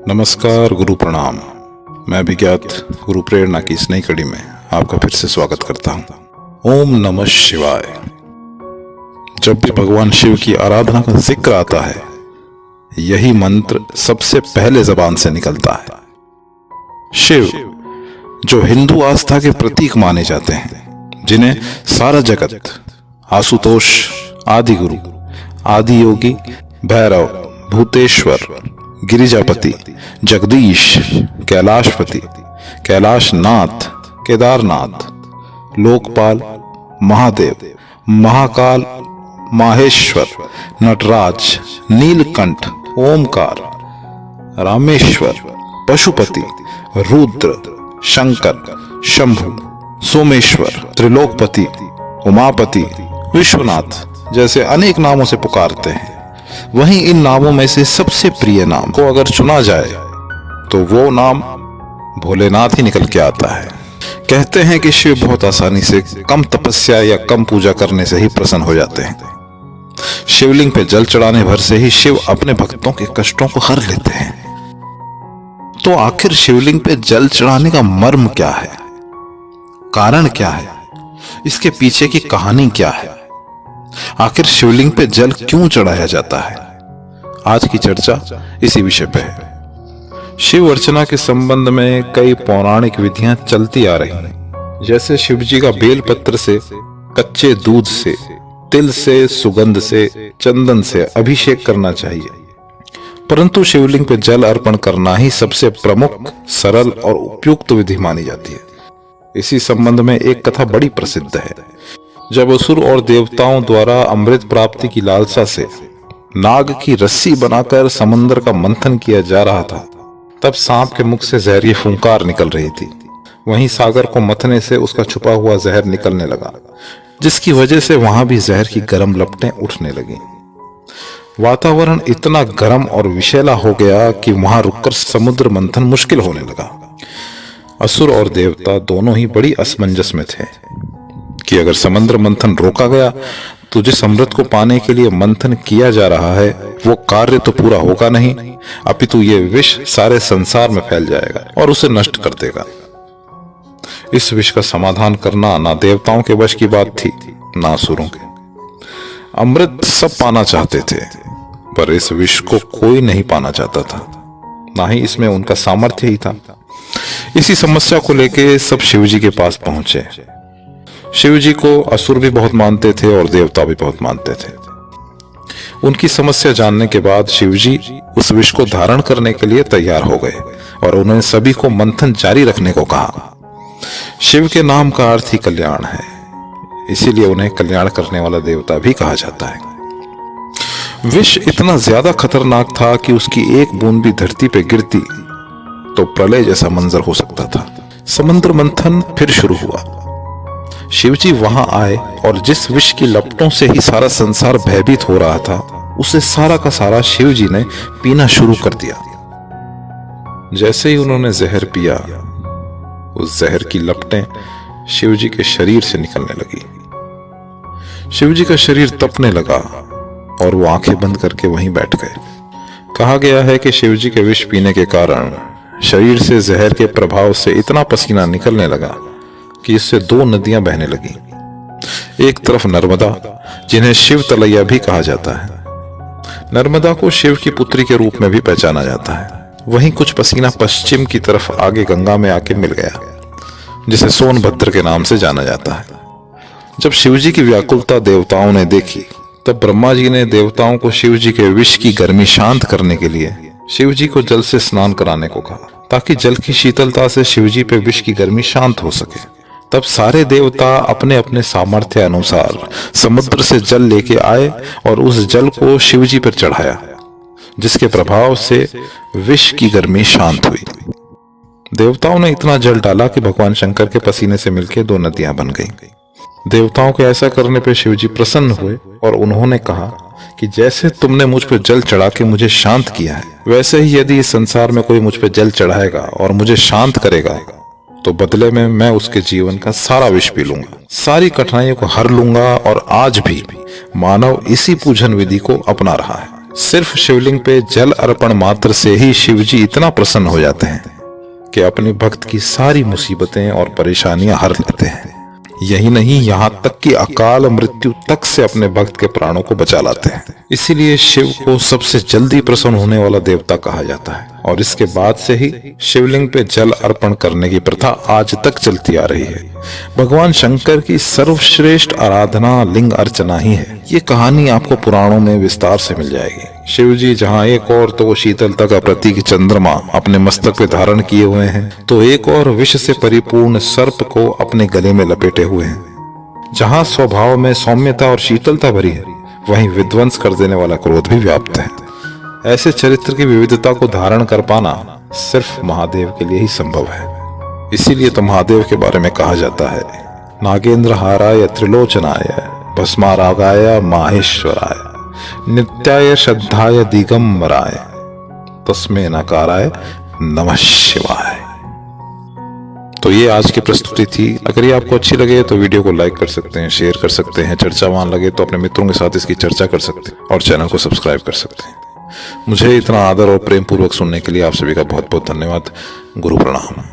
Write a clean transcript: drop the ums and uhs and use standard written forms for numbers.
नमस्कार, गुरु प्रणाम। मैं विज्ञात गुरु प्रेरणा की इस नई कड़ी में आपका फिर से स्वागत करता हूँ। ओम नमः शिवाय। जब भी भगवान शिव की आराधना का जिक्र आता है, यही मंत्र सबसे पहले जबान से निकलता है। शिव, जो हिंदू आस्था के प्रतीक माने जाते हैं, जिन्हें सारा जगत आशुतोष, आदि गुरु, आदि योगी, भैरव, भूतेश्वर, गिरिजापति, जगदीश, कैलाशपति, कैलाशनाथ, केदारनाथ, लोकपाल, महादेव, महाकाल, माहेश्वर, नटराज, नीलकंठ, ओमकार, रामेश्वर, पशुपति, रुद्र, शंकर, शंभु, सोमेश्वर, त्रिलोकपति, उमापति, विश्वनाथ जैसे अनेक नामों से पुकारते हैं। वहीं इन नामों में से सबसे प्रिय नाम को अगर चुना जाए तो वो नाम भोलेनाथ ही निकल के आता है। कहते हैं कि शिव बहुत आसानी से कम तपस्या या कम पूजा करने से ही प्रसन्न हो जाते हैं। शिवलिंग पे जल चढ़ाने भर से ही शिव अपने भक्तों के कष्टों को हर लेते हैं। तो आखिर शिवलिंग पे जल चढ़ाने का मर्म क्या है, कारण क्या है, इसके पीछे की कहानी क्या है, आखिर शिवलिंग पे जल क्यों चढ़ाया जाता है? आज की चर्चा इसी विषय पे है। शिव अर्चना के संबंध में कई पौराणिक विधियां चलती आ रही हैं। जैसे शिवजी का बेलपत्र से, कच्चे दूध से, तिल से, सुगंध से, चंदन से अभिषेक करना चाहिए। परंतु शिवलिंग पे जल अर्पण करना ही सबसे प्रमुख, सरल और उपयुक्त विधि मानी जाती है। इसी संबंध में एक कथा बड़ी प्रसिद्ध है। जब असुर और देवताओं द्वारा अमृत प्राप्ति की लालसा से नाग की रस्सी बनाकर समंदर का मंथन किया जा रहा था, तब सांप के मुख से जहरीली फुंकार निकल रही थी। वहीं सागर को मथने से उसका छुपा हुआ जहर निकलने लगा, जिसकी वजह से वहां भी जहर की गर्म लपटें उठने लगी। वातावरण इतना गर्म और विषैला हो गया कि वहां रुककर समुद्र मंथन मुश्किल होने लगा। असुर और देवता दोनों ही बड़ी असमंजस में थे कि अगर समुद्र मंथन रोका गया तो जिस अमृत को पाने के लिए मंथन किया जा रहा है, वो कार्य तो पूरा होगा नहीं, अपितु ये विष सारे संसार में फैल जाएगा और उसे नष्ट कर देगा। इस विष का समाधान करना ना देवताओं के वश की बात थी, ना असुरों के। अमृत सब पाना चाहते थे, पर इस विष को कोई नहीं पाना चाहता था, ना ही इसमें उनका सामर्थ्य ही था। इसी समस्या को लेके सब शिवजी के पास पहुंचे। शिवजी को असुर भी बहुत मानते थे और देवता भी बहुत मानते थे। उनकी समस्या जानने के बाद शिवजी उस विष को धारण करने के लिए तैयार हो गए और उन्होंने सभी को मंथन जारी रखने को कहा। शिव के नाम का अर्थ ही कल्याण है, इसीलिए उन्हें कल्याण करने वाला देवता भी कहा जाता है। विष इतना ज्यादा खतरनाक था कि उसकी एक बूंद भी धरती पे गिरती तो प्रलय जैसा मंजर हो सकता था। समुद्र मंथन फिर शुरू हुआ। शिवजी वहां आए और जिस विष की लपटों से ही सारा संसार भयभीत हो रहा था, उसे सारा का सारा शिवजी ने पीना शुरू कर दिया। जैसे ही उन्होंने जहर पिया, उस जहर की लपटें शिवजी के शरीर से निकलने लगी। शिवजी का शरीर तपने लगा और वो आंखें बंद करके वहीं बैठ गए। कहा गया है कि शिवजी के विष पीने के कारण शरीर से जहर के प्रभाव से इतना पसीना निकलने लगा कि इससे दो नदियां बहने लगी। एक तरफ नर्मदा, जिन्हें शिव तलैया भी कहा जाता है। नर्मदा को शिव की पुत्री के रूप में भी पहचाना जाता है। वहीं कुछ पसीना पश्चिम की तरफ आगे गंगा में आके मिल गया, जिसे सोनभद्र के नाम से जाना जाता है। जब शिवजी की व्याकुलता देवताओं ने देखी, तब ब्रह्मा जी ने देवताओं को शिवजी के विष की गर्मी शांत करने के लिए शिवजी को जल से स्नान कराने को कहा, ताकि जल की शीतलता से शिवजी पे विष की गर्मी शांत हो सके। तब सारे देवता अपने अपने सामर्थ्य अनुसार समुद्र से जल लेके आए और उस जल को शिवजी पर चढ़ाया, जिसके प्रभाव से विष की गर्मी शांत हुई। देवताओं ने इतना जल डाला कि भगवान शंकर के पसीने से मिलकर दो नदियां बन गईं। देवताओं के ऐसा करने पर शिवजी प्रसन्न हुए और उन्होंने कहा कि जैसे तुमने मुझ पर जल चढ़ा के मुझे शांत किया है, वैसे ही यदि इस संसार में कोई मुझ पर जल चढ़ाएगा और मुझे शांत करेगा, तो बदले में मैं उसके जीवन का सारा विष पी लूंगा, सारी कठिनाइयों को हर लूंगा। और आज भी मानव इसी पूजन विधि को अपना रहा है। सिर्फ शिवलिंग पे जल अर्पण मात्र से ही शिवजी इतना प्रसन्न हो जाते हैं कि अपने भक्त की सारी मुसीबतें और परेशानियां हर लेते हैं। यही नहीं, यहाँ तक कि अकाल मृत्यु तक से अपने भक्त के प्राणों को बचा लाते हैं। इसीलिए शिव को सबसे जल्दी प्रसन्न होने वाला देवता कहा जाता है और इसके बाद से ही शिवलिंग पे जल अर्पण करने की प्रथा आज तक चलती आ रही है। भगवान शंकर की सर्वश्रेष्ठ आराधना लिंग अर्चना ही है। ये कहानी आपको पुराणों में विस्तार से मिल जाएगी। शिव जी जहाँ एक और तो शीतलता का प्रतीक चंद्रमा अपने मस्तक पे धारण किए हुए हैं, तो एक और विष से परिपूर्ण सर्प को अपने गले में लपेटे हुए हैं। जहाँ स्वभाव में सौम्यता और शीतलता भरी है, वहीं विध्वंस कर देने वाला क्रोध भी व्याप्त है। ऐसे चरित्र की विविधता को धारण कर पाना सिर्फ महादेव के लिए ही संभव है। इसीलिए तो महादेव के बारे में कहा जाता है, नागेंद्र हाराय त्रिलोचनाय भस्मारागाय माहेश्वराय नित्याय श्रद्धाय दिगंबराय तस्मै नकाराय नमः शिवाय। तो ये आज की प्रस्तुति थी। अगर ये आपको अच्छी लगे तो वीडियो को लाइक कर सकते हैं, शेयर कर सकते हैं, चर्चावान लगे तो अपने मित्रों के साथ इसकी चर्चा कर सकते हैं और चैनल को सब्सक्राइब कर सकते हैं। मुझे इतना आदर और प्रेम पूर्वक सुनने के लिए आप सभी का बहुत बहुत धन्यवाद। गुरु प्रणाम।